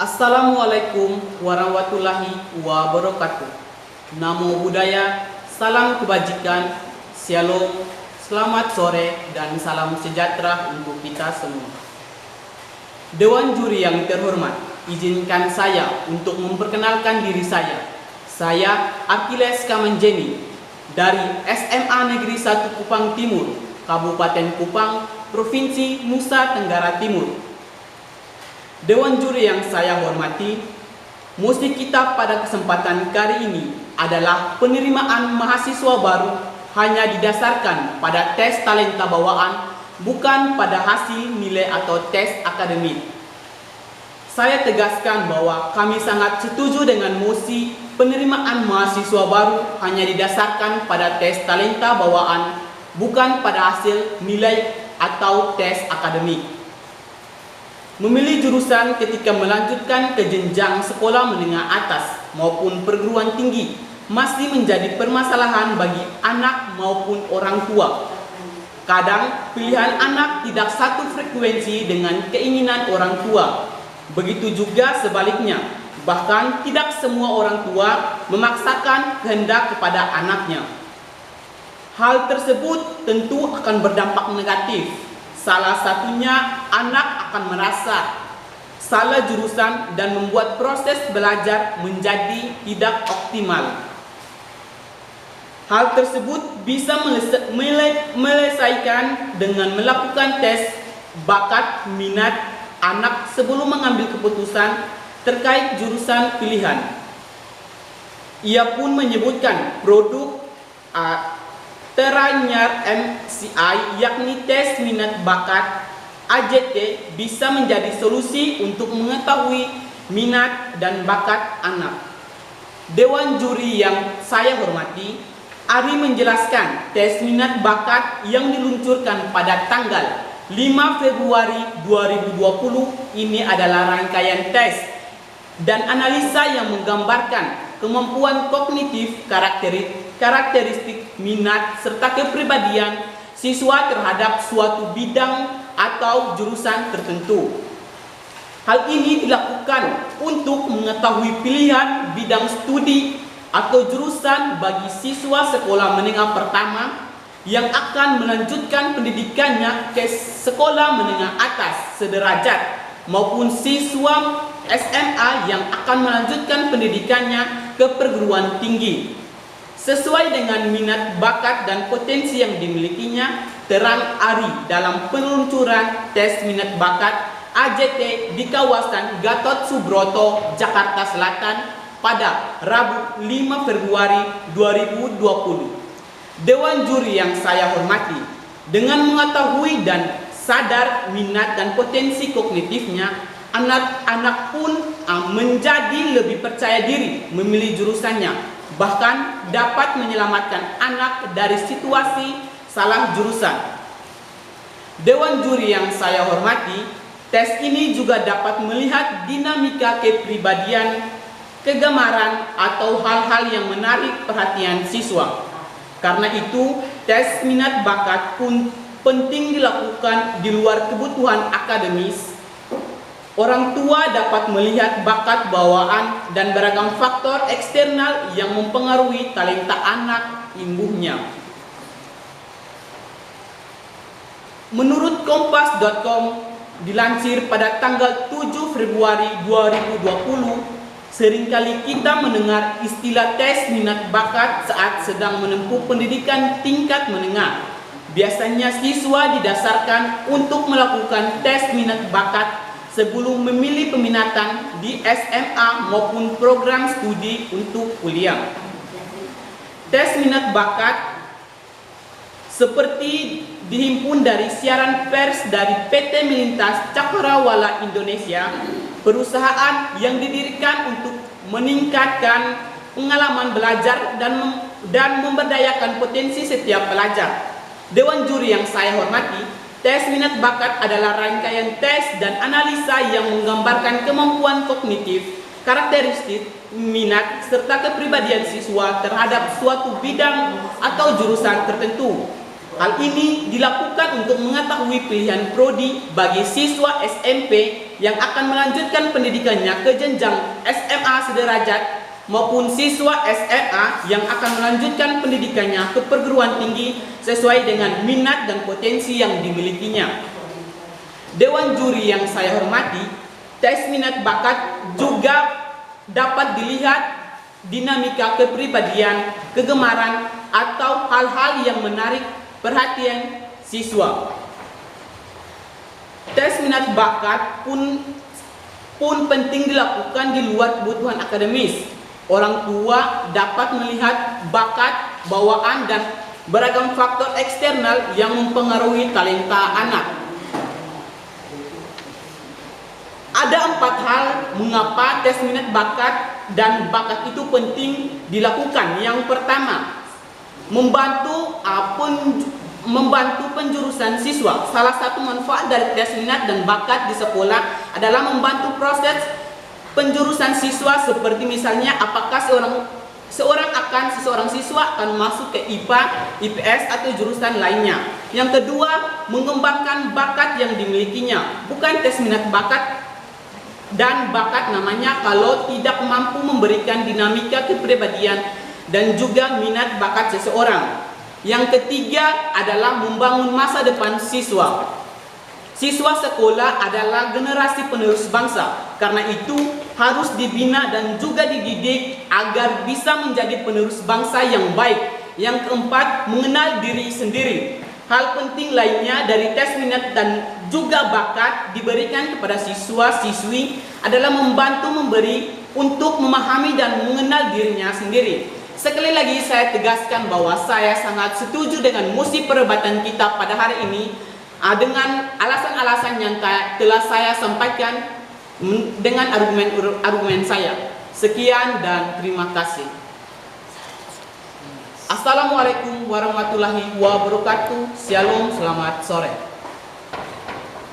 Assalamualaikum warahmatullahi wabarakatuh. Namo Buddhaya, salam kebajikan, shalom, selamat sore, dan salam sejahtera untuk kita semua. Dewan juri yang terhormat, izinkan saya untuk memperkenalkan diri saya. Saya Achilles Kamenjeni dari SMA Negeri 1 Kupang Timur, Kabupaten Kupang, Provinsi Nusa Tenggara Timur. Dewan juri yang saya hormati, musik kita pada kesempatan kali ini adalah penerimaan mahasiswa baru hanya didasarkan pada tes talenta bawaan, bukan pada hasil nilai atau tes akademik. Saya tegaskan bahwa kami sangat setuju dengan mosi penerimaan mahasiswa baru hanya didasarkan pada tes talenta bawaan, bukan pada hasil nilai atau tes akademik. Memilih jurusan ketika melanjutkan ke jenjang sekolah menengah atas maupun perguruan tinggi masih menjadi permasalahan bagi anak maupun orang tua. Kadang pilihan anak tidak satu frekuensi dengan keinginan orang tua. Begitu juga sebaliknya, bahkan tidak semua orang tua memaksakan kehendak kepada anaknya. Hal tersebut tentu akan berdampak negatif. Salah satunya, anak akan merasa salah jurusan dan membuat proses belajar menjadi tidak optimal. Hal tersebut bisa menyelesaikan dengan melakukan tes bakat minat anak sebelum mengambil keputusan terkait jurusan pilihan. Ia pun menyebutkan produk teranyar MCI, yakni tes minat bakat AJT, bisa menjadi solusi untuk mengetahui minat dan bakat anak. Dewan juri yang saya hormati, Ari menjelaskan tes minat bakat yang diluncurkan pada tanggal 5 Februari 2020 ini adalah rangkaian tes dan analisa yang menggambarkan kemampuan kognitif, karakteristik minat, serta kepribadian siswa terhadap suatu bidang atau jurusan tertentu. Hal ini dilakukan untuk mengetahui pilihan bidang studi atau jurusan bagi siswa sekolah menengah pertama yang akan melanjutkan pendidikannya ke sekolah menengah atas sederajat maupun siswa SMA yang akan melanjutkan pendidikannya ke perguruan tinggi. Sesuai dengan minat, bakat, dan potensi yang dimilikinya, terang Ari dalam peluncuran tes minat bakat AJT di kawasan Gatot Subroto, Jakarta Selatan pada Rabu 5 Februari 2020. Dewan juri yang saya hormati, dengan mengetahui dan sadar minat dan potensi kognitifnya, anak-anak pun menjadi lebih percaya diri memilih jurusannya, bahkan dapat menyelamatkan anak dari situasi salah jurusan. Dewan juri yang saya hormati, tes ini juga dapat melihat dinamika kepribadian, kegemaran, atau hal-hal yang menarik perhatian siswa. Karena itu, tes minat bakat pun penting dilakukan di luar kebutuhan akademis. Orang tua dapat melihat bakat bawaan dan beragam faktor eksternal yang mempengaruhi talenta anak imbuhnya. Menurut Kompas.com, dilansir pada tanggal 7 Februari 2020, seringkali kita mendengar istilah tes minat bakat saat sedang menempuh pendidikan tingkat menengah. Biasanya siswa didasarkan untuk melakukan tes minat bakat sebelum memilih peminatan di SMA maupun program studi untuk kuliah. Tes minat bakat seperti dihimpun dari siaran pers dari PT Melintas Cakrawala Indonesia, perusahaan yang didirikan untuk meningkatkan pengalaman belajar dan memberdayakan potensi setiap pelajar. Dewan juri yang saya hormati, tes minat bakat adalah rangkaian tes dan analisa yang menggambarkan kemampuan kognitif, karakteristik, minat, serta kepribadian siswa terhadap suatu bidang atau jurusan tertentu. Hal ini dilakukan untuk mengetahui pilihan prodi bagi siswa SMP yang akan melanjutkan pendidikannya ke jenjang SMA sederajat maupun siswa SMA yang akan melanjutkan pendidikannya ke perguruan tinggi sesuai dengan minat dan potensi yang dimilikinya. Dewan juri yang saya hormati, tes minat bakat juga dapat dilihat dinamika kepribadian, kegemaran, atau hal-hal yang menarik perhatian siswa. Tes minat bakat pun penting dilakukan di luar kebutuhan akademis. Orang tua dapat melihat bakat, bawaan, dan beragam faktor eksternal yang mempengaruhi talenta anak. Ada 4 hal mengapa tes minat bakat dan bakat itu penting dilakukan. Yang pertama, membantu penjurusan siswa. Salah satu manfaat dari tes minat dan bakat di sekolah adalah membantu proses penjurusan siswa, seperti misalnya apakah seorang siswa akan masuk ke IPA, IPS, atau jurusan lainnya. Yang kedua, mengembangkan bakat yang dimilikinya. Bukan tes minat bakat dan bakat namanya kalau tidak mampu memberikan dinamika kepribadian dan juga minat bakat seseorang. Yang ketiga adalah membangun masa depan siswa. Siswa sekolah adalah generasi penerus bangsa. Karena itu harus dibina dan juga dididik agar bisa menjadi penerus bangsa yang baik. Yang keempat, mengenal diri sendiri. Hal penting lainnya dari tes minat dan juga bakat diberikan kepada siswa-siswi adalah membantu memberi untuk memahami dan mengenal dirinya sendiri. Sekali lagi saya tegaskan bahwa saya sangat setuju dengan musi perdebatan kita pada hari ini dengan alasan-alasan yang telah saya sampaikan dengan argumen saya. Sekian dan terima kasih. Assalamualaikum warahmatullahi wabarakatuh. Shalom, selamat sore.